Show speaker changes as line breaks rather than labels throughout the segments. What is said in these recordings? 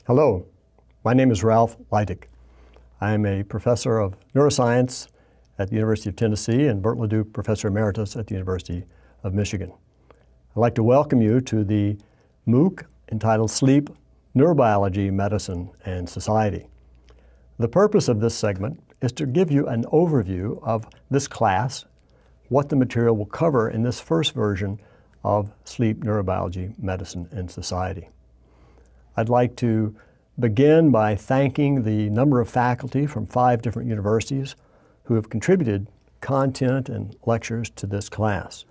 Hello, my name is Ralph Leidig. I am a professor of neuroscience at the University of Tennessee and Burt Leduc Professor Emeritus at the University of Michigan. I'd like to welcome you to the MOOC entitled Sleep, Neurobiology, Medicine, and Society. The purpose of this segment is to give you an overview of this class, what the material will cover in this first version of Sleep, Neurobiology, Medicine, and Society. I'd like to begin by thanking the number of faculty from 5 different universities who have contributed content and lectures to this class.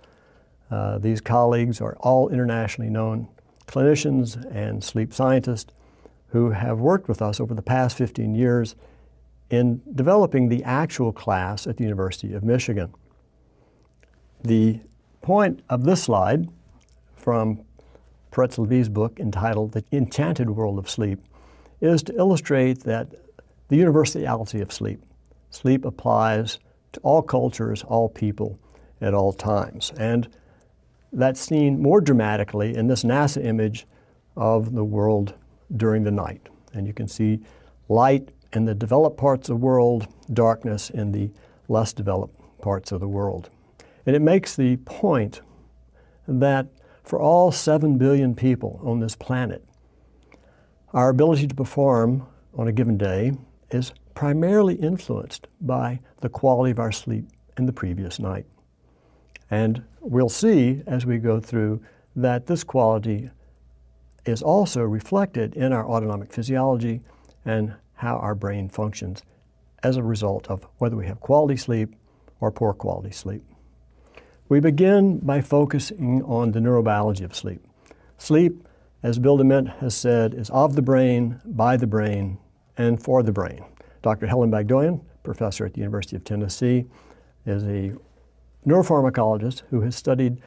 These colleagues are all internationally known clinicians and sleep scientists who have worked with us over the past 15 years in developing the actual class at the University of Michigan. The point of this slide from Peretz-Levy's book entitled The Enchanted World of Sleep is to illustrate that the universality of sleep. Sleep applies to all cultures, all people, at all times. And that's seen more dramatically in this NASA image of the world during the night. And you can see light in the developed parts of the world, darkness in the less developed parts of the world. And it makes the point that for all 7 billion people on this planet, our ability to perform on a given day is primarily influenced by the quality of our sleep in the previous night. And we'll see as we go through that this quality is also reflected in our autonomic physiology and how our brain functions as a result of whether we have quality sleep or poor quality sleep. We begin by focusing on the neurobiology of sleep. Sleep, as Bill Dement has said, is of the brain, by the brain, and for the brain. Dr. Helen Bagdoyan, professor at the University of Tennessee, is a neuropharmacologist who has studied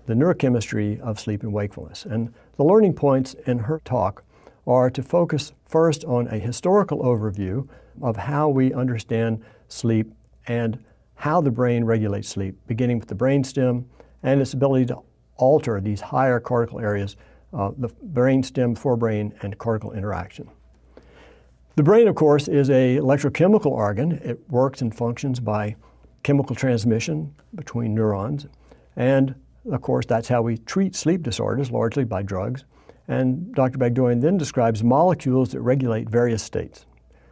the neurochemistry of sleep and wakefulness. And the learning points in her talk are to focus first on a historical overview of how we understand sleep and how the brain regulates sleep, beginning with the brainstem and its ability to alter these higher cortical areas, the brainstem, forebrain, and cortical interaction. The brain, of course, is an electrochemical organ. It works and functions by chemical transmission between neurons. And, of course, that's how we treat sleep disorders, largely by drugs. And Dr. Bagdoyan then describes molecules that regulate various states,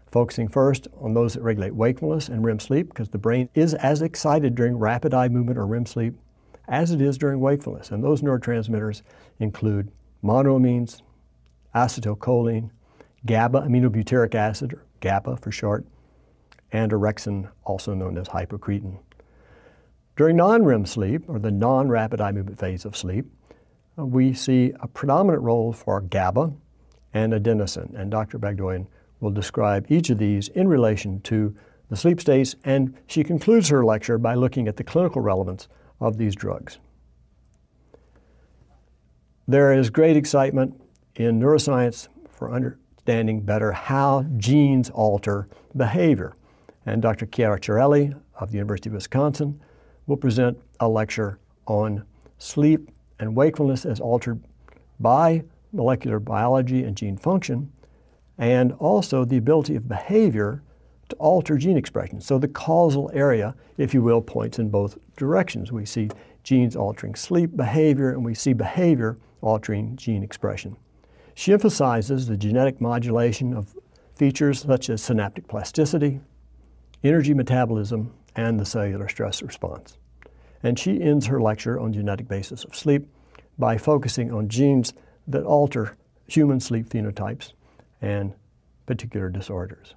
focusing first on those that regulate wakefulness and REM sleep, because the brain is as excited during rapid eye movement or REM sleep as it is during wakefulness. And those neurotransmitters include monoamines, acetylcholine, GABA aminobutyric acid, or GABA for short, and orexin, also known as hypocretin. During non-REM sleep, or the non-rapid eye movement phase of sleep, we see a predominant role for GABA and adenosine. And Dr. Bagdoyan will describe each of these in relation to the sleep states, and she concludes her lecture by looking at the clinical relevance of these drugs. There is great excitement in neuroscience for understanding better how genes alter behavior. And Dr. Chiara Chiarelli of the University of Wisconsin will present a lecture on sleep and wakefulness as altered by molecular biology and gene function, and also the ability of behavior to alter gene expression. So the causal area, if you will, points in both directions. We see genes altering sleep behavior, and we see behavior altering gene expression. She emphasizes the genetic modulation of features such as synaptic plasticity, energy metabolism, and the cellular stress response. And she ends her lecture on genetic basis of sleep by focusing on genes that alter human sleep phenotypes and particular disorders.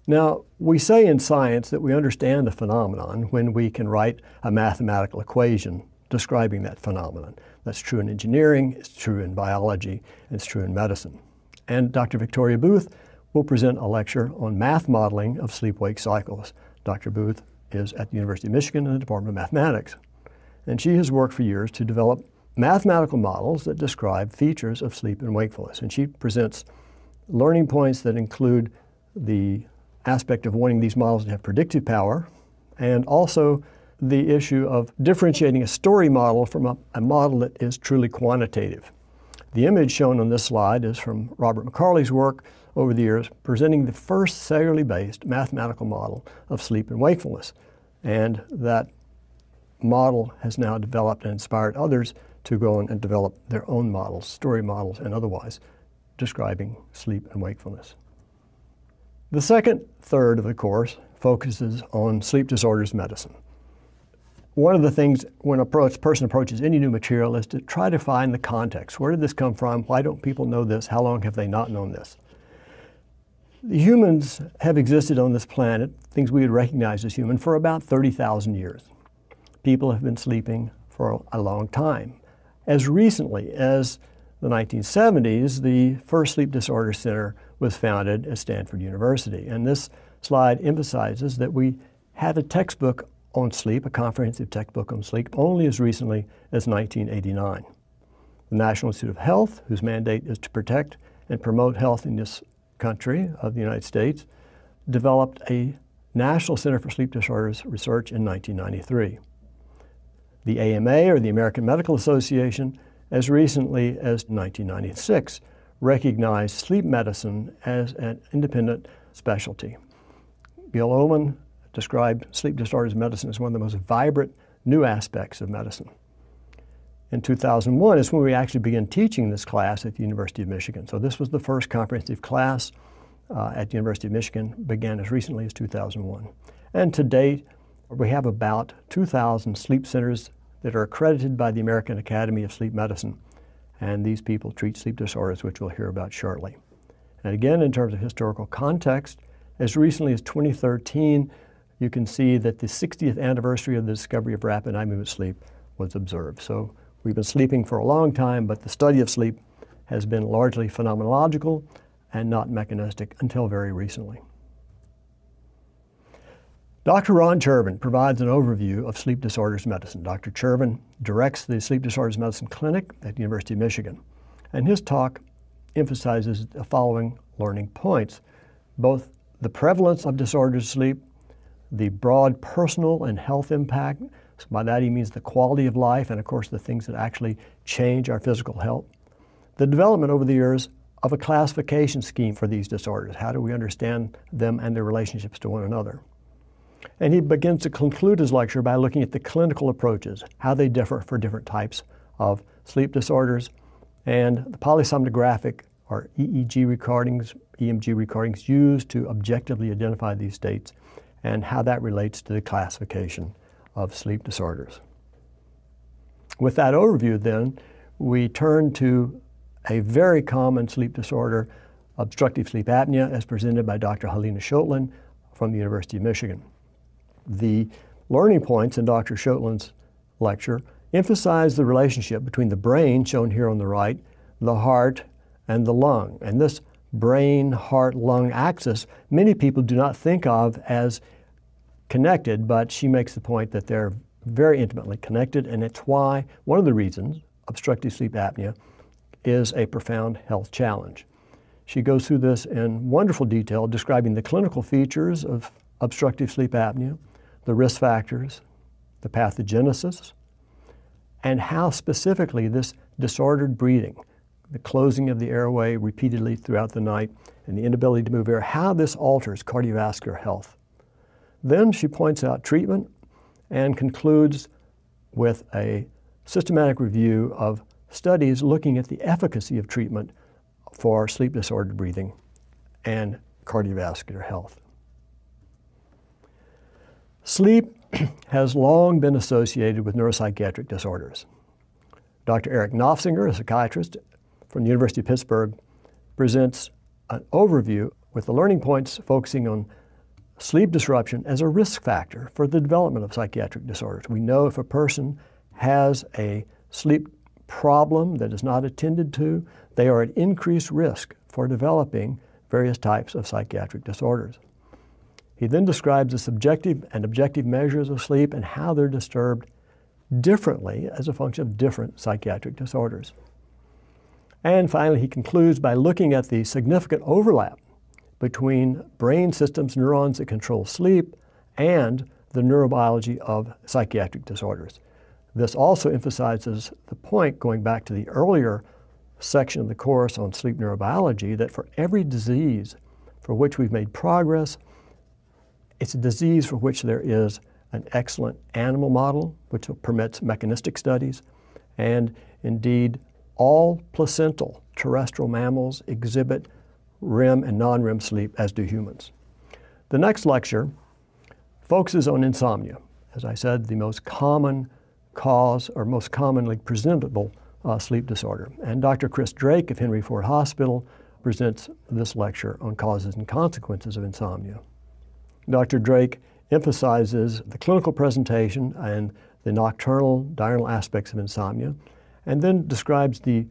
Now, we say in science that we understand a phenomenon when we can write a mathematical equation describing that phenomenon. That's true in engineering, it's true in biology, and it's true in medicine. And Dr. Victoria Booth will present a lecture on math modeling of sleep-wake cycles. Dr. Booth is at the University of Michigan in the Department of Mathematics. And she has worked for years to develop mathematical models that describe features of sleep and wakefulness. And she presents learning points that include the aspect of wanting these models to have predictive power, and also the issue of differentiating a story model from a model that is truly quantitative. The image shown on this slide is from Robert McCarley's work over the years, presenting the first cellularly based mathematical model of sleep and wakefulness. And that model has now developed and inspired others to go on and develop their own models, story models and otherwise, describing sleep and wakefulness. The second third of the course focuses on sleep disorders medicine. One of the things when a person approaches any new material is to try to find the context. Where did this come from? Why don't people know this? How long have they not known this? The humans have existed on this planet, things we would recognize as human, for about 30,000 years. People have been sleeping for a long time. As recently as the 1970s, the first sleep disorder center was founded at Stanford University. And this slide emphasizes that we had a textbook on sleep, a comprehensive textbook on sleep, only as recently as 1989. The National Institute of Health, whose mandate is to protect and promote health in this country of the United States, developed a National Center for Sleep Disorders Research in 1993. The AMA, or the American Medical Association, as recently as 1996, recognized sleep medicine as an independent specialty. Gil Ohlman described sleep disorders medicine as one of the most vibrant new aspects of medicine. In 2001 is when we actually began teaching this class at the University of Michigan. So this was the first comprehensive class at the University of Michigan, began as recently as 2001. And to date, we have about 2,000 sleep centers that are accredited by the American Academy of Sleep Medicine. And these people treat sleep disorders, which we'll hear about shortly. And again, in terms of historical context, as recently as 2013, you can see that the 60th anniversary of the discovery of rapid eye movement sleep was observed. So we've been sleeping for a long time, but the study of sleep has been largely phenomenological and not mechanistic until very recently. Dr. Ron Chervin provides an overview of sleep disorders medicine. Dr. Chervin directs the Sleep Disorders Medicine Clinic at the University of Michigan, and his talk emphasizes the following learning points: both the prevalence of disorders of sleep, the broad personal and health impact. So by that he means the quality of life and of course the things that actually change our physical health. The development over the years of a classification scheme for these disorders. How do we understand them and their relationships to one another? And he begins to conclude his lecture by looking at the clinical approaches, how they differ for different types of sleep disorders, and the polysomnographic or EEG recordings, EMG recordings used to objectively identify these states, and how that relates to the classification of sleep disorders. With that overview then, we turn to a very common sleep disorder, obstructive sleep apnea, as presented by Dr. Helena Schoetlen from the University of Michigan. The learning points in Dr. Schoetlen's lecture emphasize the relationship between the brain, shown here on the right, the heart, and the lung. And this brain, heart, lung axis, many people do not think of as connected, but she makes the point that they're very intimately connected, and it's why, one of the reasons, obstructive sleep apnea is a profound health challenge. She goes through this in wonderful detail, describing the clinical features of obstructive sleep apnea, the risk factors, the pathogenesis, and how specifically this disordered breathing, the closing of the airway repeatedly throughout the night, and the inability to move air, how this alters cardiovascular health. Then she points out treatment and concludes with a systematic review of studies looking at the efficacy of treatment for sleep disordered breathing and cardiovascular health. Sleep has long been associated with neuropsychiatric disorders. Dr. Eric Nofsinger, a psychiatrist from the University of Pittsburgh, presents an overview with the learning points focusing on sleep disruption as a risk factor for the development of psychiatric disorders. We know if a person has a sleep problem that is not attended to, they are at increased risk for developing various types of psychiatric disorders. He then describes the subjective and objective measures of sleep and how they're disturbed differently as a function of different psychiatric disorders. And finally, he concludes by looking at the significant overlap between brain systems, neurons that control sleep, and the neurobiology of psychiatric disorders. This also emphasizes the point, going back to the earlier section of the course on sleep neurobiology that for every disease for which we've made progress, it's a disease for which there is an excellent animal model, which permits mechanistic studies, and indeed all placental terrestrial mammals exhibit REM and non-REM sleep, as do humans. The next lecture focuses on insomnia. As I said, the most common cause or most commonly presentable sleep disorder. And Dr. Chris Drake of Henry Ford Hospital presents this lecture on causes and consequences of insomnia. Dr. Drake emphasizes the clinical presentation and the nocturnal, diurnal aspects of insomnia, and then describes the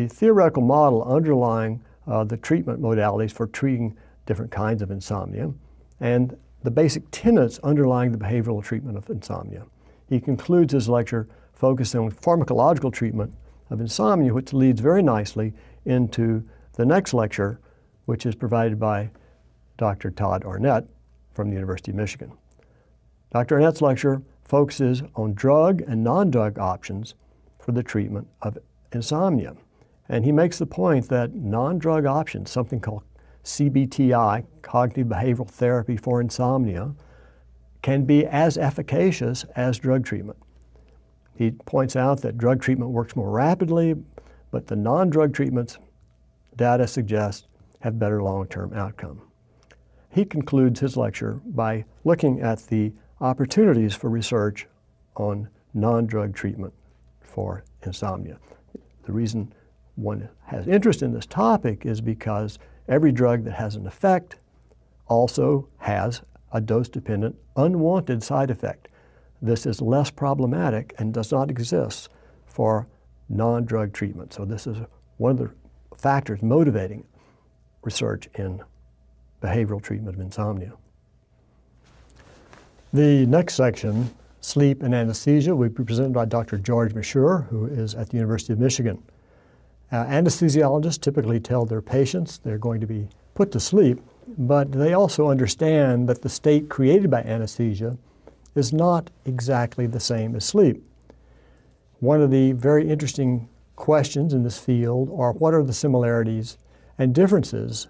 theoretical model underlying the treatment modalities for treating different kinds of insomnia, and the basic tenets underlying the behavioral treatment of insomnia. He concludes his lecture focusing on pharmacological treatment of insomnia, which leads very nicely into the next lecture, which is provided by Dr. Todd Arnett from the University of Michigan. Dr. Arnett's lecture focuses on drug and non-drug options for the treatment of insomnia. And he makes the point that non-drug options, something called CBTI, cognitive behavioral therapy for insomnia, can be as efficacious as drug treatment. He points out that drug treatment works more rapidly, but the non-drug treatments, data suggests, have better long-term outcome. He concludes his lecture by looking at the opportunities for research on non-drug treatment for insomnia. The reason one has interest in this topic is because every drug that has an effect also has a dose-dependent unwanted side effect. This is less problematic and does not exist for non-drug treatment. So this is one of the factors motivating research in behavioral treatment of insomnia. The next section, sleep and anesthesia, will be presented by Dr. George Mashur, who is at the University of Michigan. Anesthesiologists typically tell their patients they're going to be put to sleep, but they also understand that the state created by anesthesia is not exactly the same as sleep. One of the very interesting questions in this field are what are the similarities and differences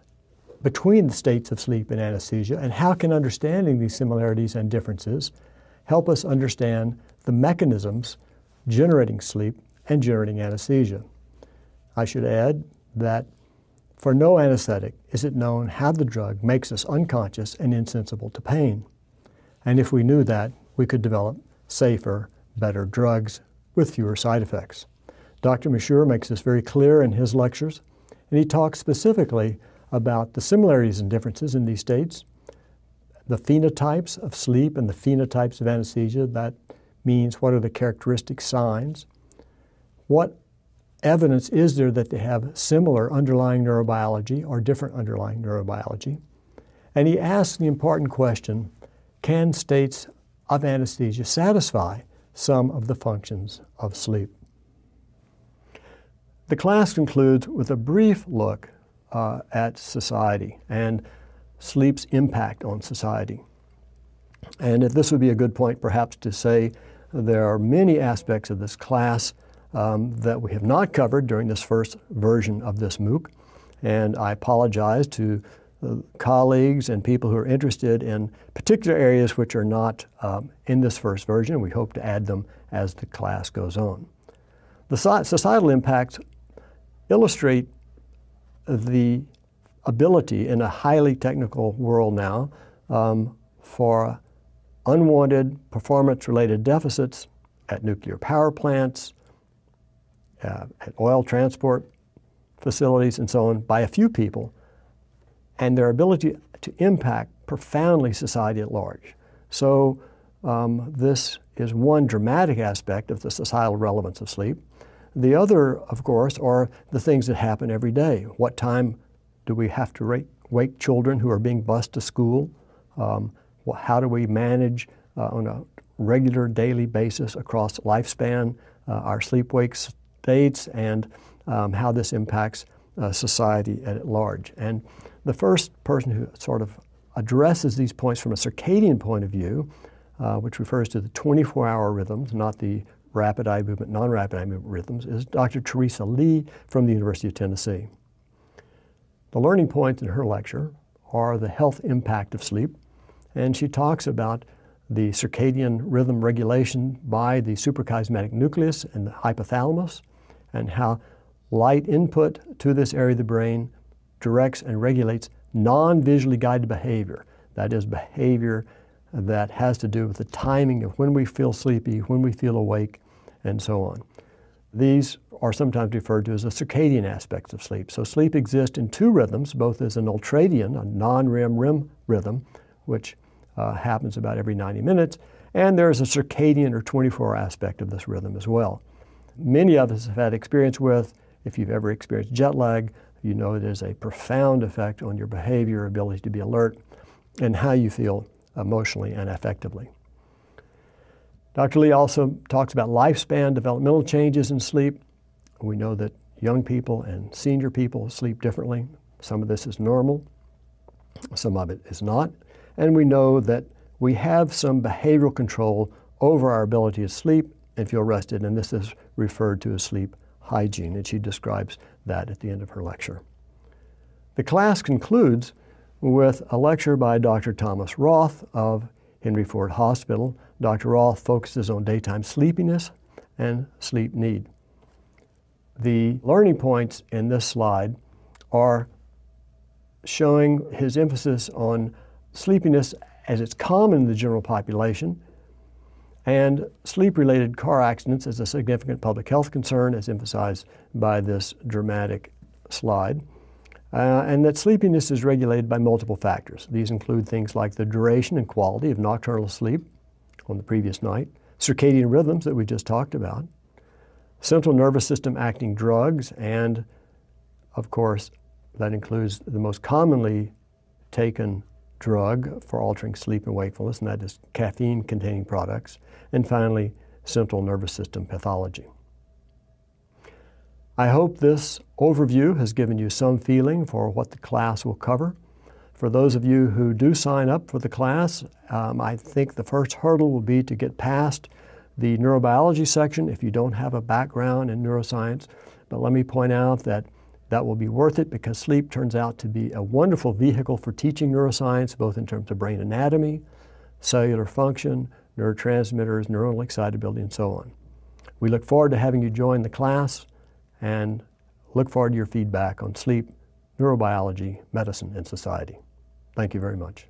between the states of sleep and anesthesia, and how can understanding these similarities and differences help us understand the mechanisms generating sleep and generating anesthesia. I should add that for no anesthetic is it known how the drug makes us unconscious and insensible to pain. And if we knew that, we could develop safer, better drugs with fewer side effects. Dr. Mashur makes this very clear in his lectures, and he talks specifically about the similarities and differences in these states, the phenotypes of sleep and the phenotypes of anesthesia. That means what are the characteristic signs? What evidence is there that they have similar underlying neurobiology or different underlying neurobiology? And he asks the important question, can states of anesthesia satisfy some of the functions of sleep? The class concludes with a brief look at society and sleep's impact on society. And this would be a good point perhaps to say there are many aspects of this class that we have not covered during this first version of this MOOC. And I apologize to colleagues and people who are interested in particular areas which are not in this first version. We hope to add them as the class goes on. The societal impacts illustrate the ability in a highly technical world now for unwanted performance-related deficits at nuclear power plants, at oil transport facilities, and so on, by a few people, and their ability to impact profoundly society at large. So this is one dramatic aspect of the societal relevance of sleep. The other, of course, are the things that happen every day. What time do we have to wake children who are being bused to school? How do we manage on a regular daily basis across lifespan our sleep-wake states, and how this impacts society at large? And the first person who sort of addresses these points from a circadian point of view, which refers to the 24-hour rhythms, not the rapid eye movement, non-rapid eye movement rhythms is Dr. Teresa Lee from the University of Tennessee. The learning points in her lecture are the health impact of sleep, and she talks about the circadian rhythm regulation by the suprachiasmatic nucleus and the hypothalamus, and how light input to this area of the brain directs and regulates non-visually guided behavior. That is, behavior that has to do with the timing of when we feel sleepy, when we feel awake, and so on. These are sometimes referred to as the circadian aspects of sleep. So sleep exists in two rhythms, both as an ultradian, a non-REM rhythm, which happens about every 90 minutes, and there is a circadian or 24-hour aspect of this rhythm as well. Many of us have had experience with, if you've ever experienced jet lag, you know it is a profound effect on your behavior, ability to be alert, and how you feel emotionally and affectively. Dr. Lee also talks about lifespan developmental changes in sleep. We know that young people and senior people sleep differently. Some of this is normal, some of it is not. And we know that we have some behavioral control over our ability to sleep and feel rested, and this is referred to as sleep hygiene, and she describes that at the end of her lecture. The class concludes with a lecture by Dr. Thomas Roth of Henry Ford Hospital. Dr. Roth focuses on daytime sleepiness and sleep need. The learning points in this slide are showing his emphasis on sleepiness as it's common in the general population, and sleep-related car accidents as a significant public health concern, as emphasized by this dramatic slide, and that sleepiness is regulated by multiple factors. These include things like the duration and quality of nocturnal sleep on the previous night, circadian rhythms that we just talked about, central nervous system acting drugs, and of course that includes the most commonly taken drug for altering sleep and wakefulness, and that is caffeine-containing products, and finally, central nervous system pathology. I hope this overview has given you some feeling for what the class will cover. For those of you who do sign up for the class, I think the first hurdle will be to get past the neurobiology section if you don't have a background in neuroscience. But let me point out that that will be worth it, because sleep turns out to be a wonderful vehicle for teaching neuroscience, both in terms of brain anatomy, cellular function, neurotransmitters, neuronal excitability, and so on. We look forward to having you join the class and look forward to your feedback on sleep, neurobiology, medicine, and society. Thank you very much.